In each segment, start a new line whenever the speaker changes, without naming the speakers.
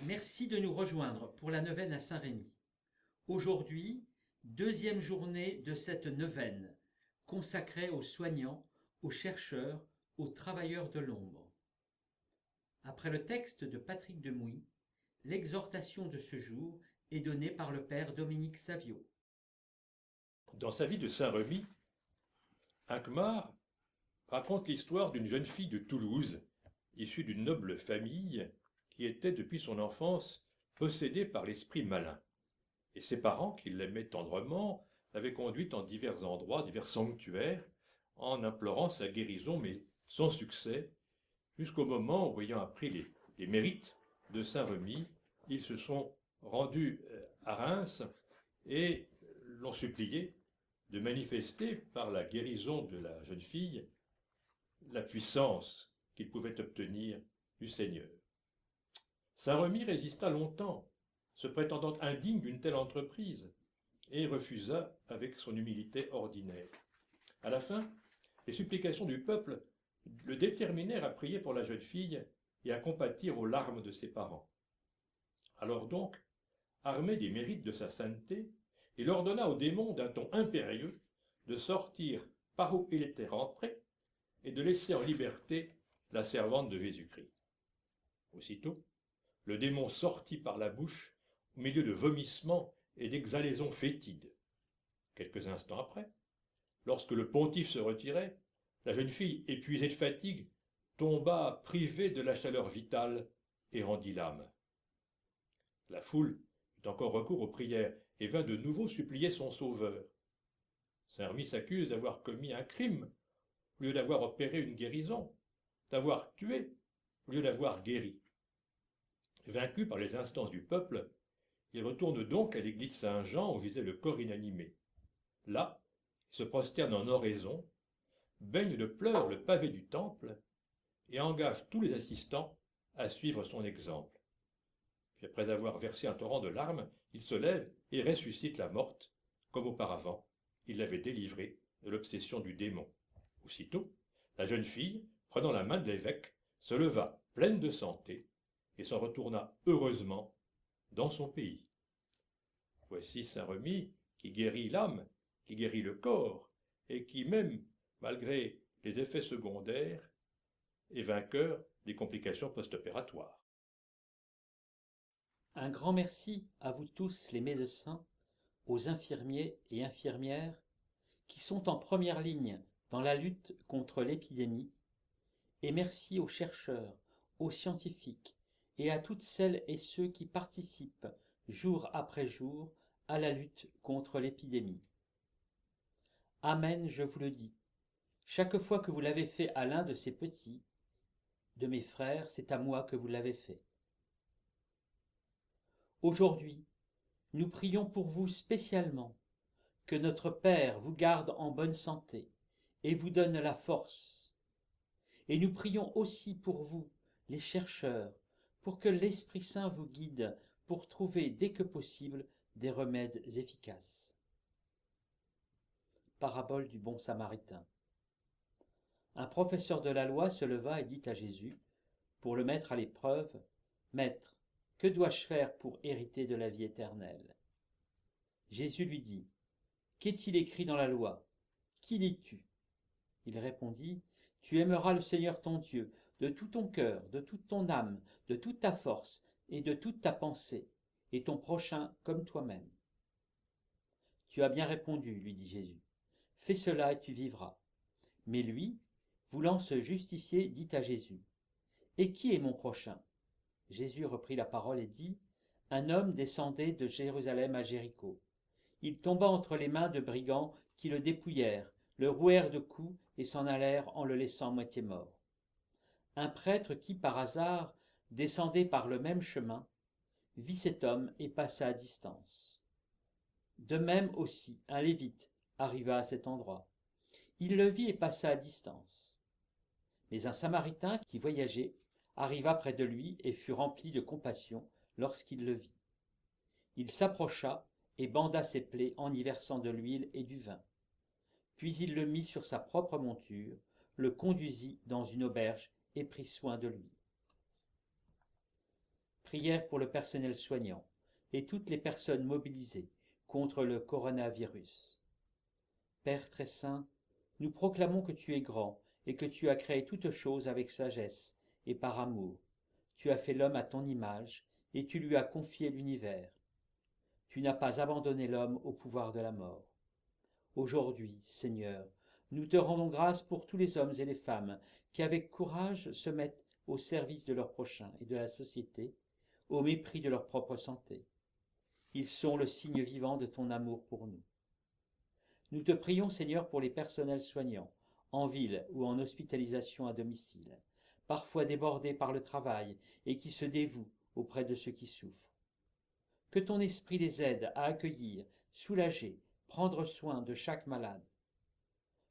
Merci de nous rejoindre pour la neuvaine à Saint-Rémy. Aujourd'hui, deuxième journée de cette neuvaine, consacrée aux soignants, aux chercheurs, aux travailleurs de l'ombre. Après le texte de Patrick Demouy, l'exhortation de ce jour est donnée par le père Dominique Savio.
Dans sa vie de Saint-Remy, Hincmar raconte l'histoire d'une jeune fille de Toulouse, issue d'une noble famille, qui était depuis son enfance possédée par l'esprit malin. Et ses parents, qui l'aimaient tendrement, l'avaient conduite en divers endroits, divers sanctuaires, en implorant sa guérison, mais sans succès, jusqu'au moment où, ayant appris les mérites de Saint-Remy, ils se sont rendus à Reims et l'ont supplié de manifester par la guérison de la jeune fille la puissance qu'il pouvait obtenir du Seigneur. Saint-Remy résista longtemps, se prétendant indigne d'une telle entreprise, et refusa avec son humilité ordinaire. À la fin, les supplications du peuple le déterminèrent à prier pour la jeune fille et à compatir aux larmes de ses parents. Alors donc, armé des mérites de sa sainteté, il ordonna au démon d'un ton impérieux de sortir par où il était rentré et de laisser en liberté la servante de Jésus-Christ. Aussitôt, le démon sortit par la bouche au milieu de vomissements et d'exhalaisons fétides. Quelques instants après, lorsque le pontife se retirait, la jeune fille, épuisée de fatigue, tomba privée de la chaleur vitale et rendit l'âme. La foule eut encore recours aux prières et vint de nouveau supplier son sauveur. Saint-Remy s'accuse d'avoir commis un crime au lieu d'avoir opéré une guérison, d'avoir tué au lieu d'avoir guéri. Vaincu par les instances du peuple, il retourne donc à l'église Saint-Jean où gisait le corps inanimé. Là, il se prosterne en oraison, baigne de pleurs le pavé du temple et engage tous les assistants à suivre son exemple. Puis après avoir versé un torrent de larmes, il se lève et ressuscite la morte, comme auparavant, il l'avait délivrée de l'obsession du démon. Aussitôt, la jeune fille, prenant la main de l'évêque, se leva pleine de santé et s'en retourna heureusement dans son pays. Voici Saint-Remy qui guérit l'âme, qui guérit le corps, et qui même, malgré les effets secondaires, est vainqueur des complications post-opératoires.
Un grand merci à vous tous les médecins, aux infirmiers et infirmières qui sont en première ligne dans la lutte contre l'épidémie, et merci aux chercheurs, aux scientifiques et à toutes celles et ceux qui participent jour après jour à la lutte contre l'épidémie. Amen, je vous le dis. Chaque fois que vous l'avez fait à l'un de ces petits, de mes frères, c'est à moi que vous l'avez fait. Aujourd'hui, nous prions pour vous spécialement, que notre Père vous garde en bonne santé et vous donne la force. Et nous prions aussi pour vous, les chercheurs, pour que l'Esprit Saint vous guide pour trouver dès que possible des remèdes efficaces. Parabole du bon Samaritain. Un professeur de la loi se leva et dit à Jésus, pour le mettre à l'épreuve, « Maître, que dois-je faire pour hériter de la vie éternelle ?» Jésus lui dit, « Qu'est-il écrit dans la loi? Qui lis-tu » Il répondit, « Tu aimeras le Seigneur ton Dieu de tout ton cœur, de toute ton âme, de toute ta force et de toute ta pensée, et ton prochain comme toi-même. » « Tu as bien répondu, lui dit Jésus. Fais cela et tu vivras. » Mais lui, voulant se justifier, dit à Jésus, « Et qui est mon prochain ?» Jésus reprit la parole et dit, « Un homme descendait de Jérusalem à Jéricho. Il tomba entre les mains de brigands qui le dépouillèrent, le rouèrent de coups et s'en allèrent en le laissant moitié mort. Un prêtre qui, par hasard, descendait par le même chemin, vit cet homme et passa à distance. De même aussi, un lévite arriva à cet endroit. Il le vit et passa à distance. Mais un Samaritain qui voyageait arriva près de lui et fut rempli de compassion lorsqu'il le vit. Il s'approcha et banda ses plaies en y versant de l'huile et du vin. Puis il le mit sur sa propre monture, le conduisit dans une auberge et prit soin de lui. Prière pour le personnel soignant et toutes les personnes mobilisées contre le coronavirus. Père très saint, nous proclamons que tu es grand et que tu as créé toutes choses avec sagesse et par amour. Tu as fait l'homme à ton image et tu lui as confié l'univers. Tu n'as pas abandonné l'homme au pouvoir de la mort. Aujourd'hui, Seigneur, nous te rendons grâce pour tous les hommes et les femmes qui avec courage se mettent au service de leur prochain et de la société, au mépris de leur propre santé. Ils sont le signe vivant de ton amour pour nous. Nous te prions, Seigneur, pour les personnels soignants, en ville ou en hospitalisation à domicile, parfois débordés par le travail et qui se dévouent auprès de ceux qui souffrent. Que ton esprit les aide à accueillir, soulager, prendre soin de chaque malade.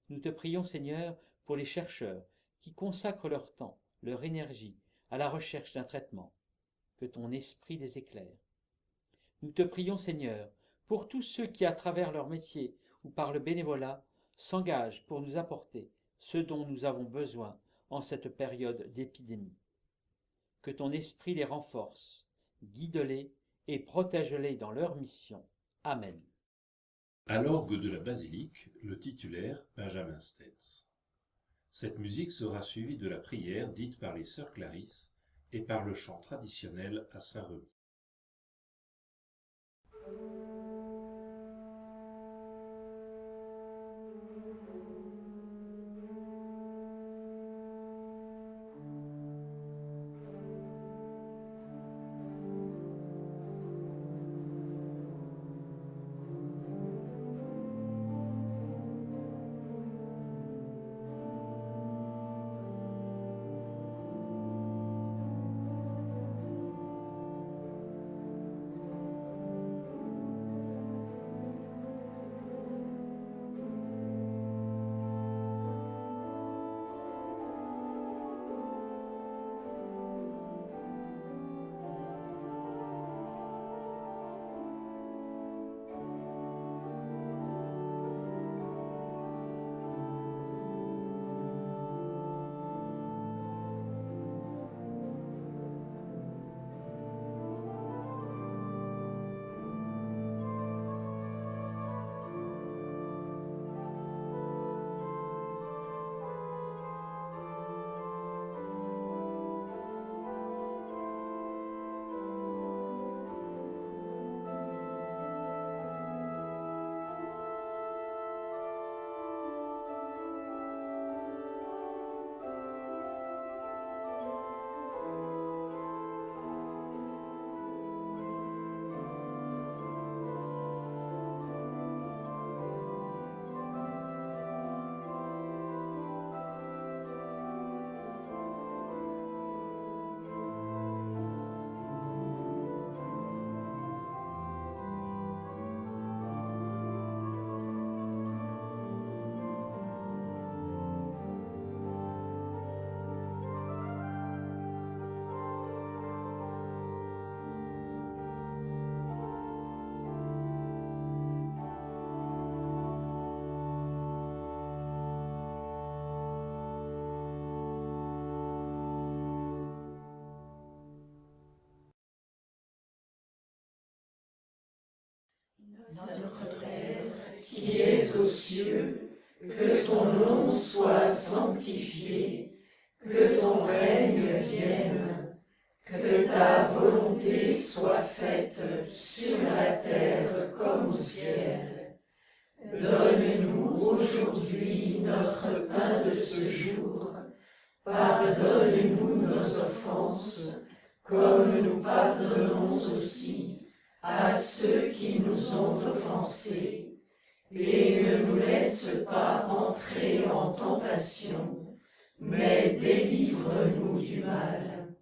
Nous te prions, Seigneur, pour les chercheurs qui consacrent leur temps, leur énergie à la recherche d'un traitement. Que ton esprit les éclaire. Nous te prions, Seigneur, pour tous ceux qui, à travers leur métier ou par le bénévolat, s'engagent pour nous apporter ce dont nous avons besoin en cette période d'épidémie. Que ton esprit les renforce, guide-les et protège-les dans leur mission. Amen.
À l'orgue de la basilique, le titulaire Benjamin Stetz. Cette musique sera suivie de la prière dite par les sœurs Clarisse et par le chant traditionnel à Saint-Remy.
Notre Père, qui es aux cieux, que ton nom soit sanctifié, que ton règne vienne, que ta volonté soit faite sur la terre comme au ciel. Donne-nous aujourd'hui notre pain de ce jour. Pardonne-nous nos offenses, comme nous pardonnons aussi à ceux qui nous ont offensés, et ne nous laisse pas entrer en tentation, mais délivre-nous du mal.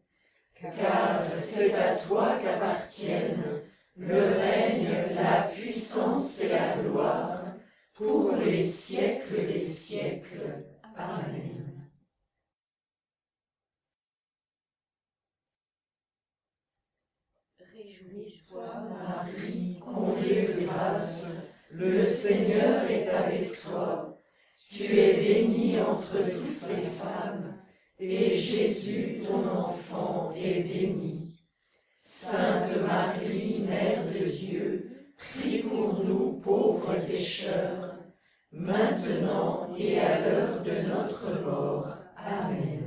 Car c'est à toi qu'appartiennent le règne, la puissance et la gloire, pour les siècles des siècles. Amen.
Réjouis-toi,
Marie, comblée de grâce, le Seigneur est avec toi. Tu es bénie entre toutes les femmes, et Jésus, ton enfant, est béni. Sainte Marie, Mère de Dieu, prie pour nous pauvres pécheurs, maintenant et à l'heure de notre mort. Amen.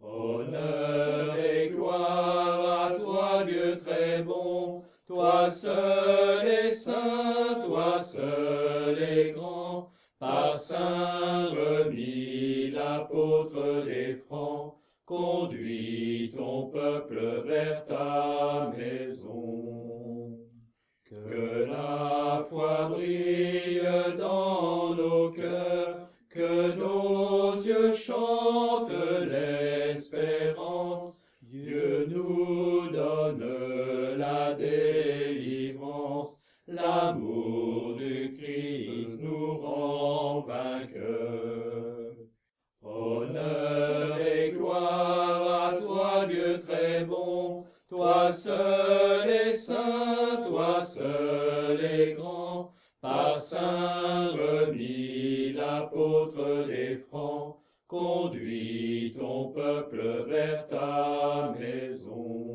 Honneur et gloire à toi, Dieu très bon, toi seul est saint, toi seul est grand, par saint Remi, l'apôtre des Francs, conduis ton peuple vers ta maison. Que la foi brille dans nos cœurs, que nos yeux chantent l'espérance. Dieu nous donne la délivrance, l'amour du Christ nous rend vainqueurs. Honneur et gloire à toi, Dieu très bon, toi seul est saint, toi seul est grand, par saint Remi, l'apôtre des Francs, conduis ton peuple vers ta maison.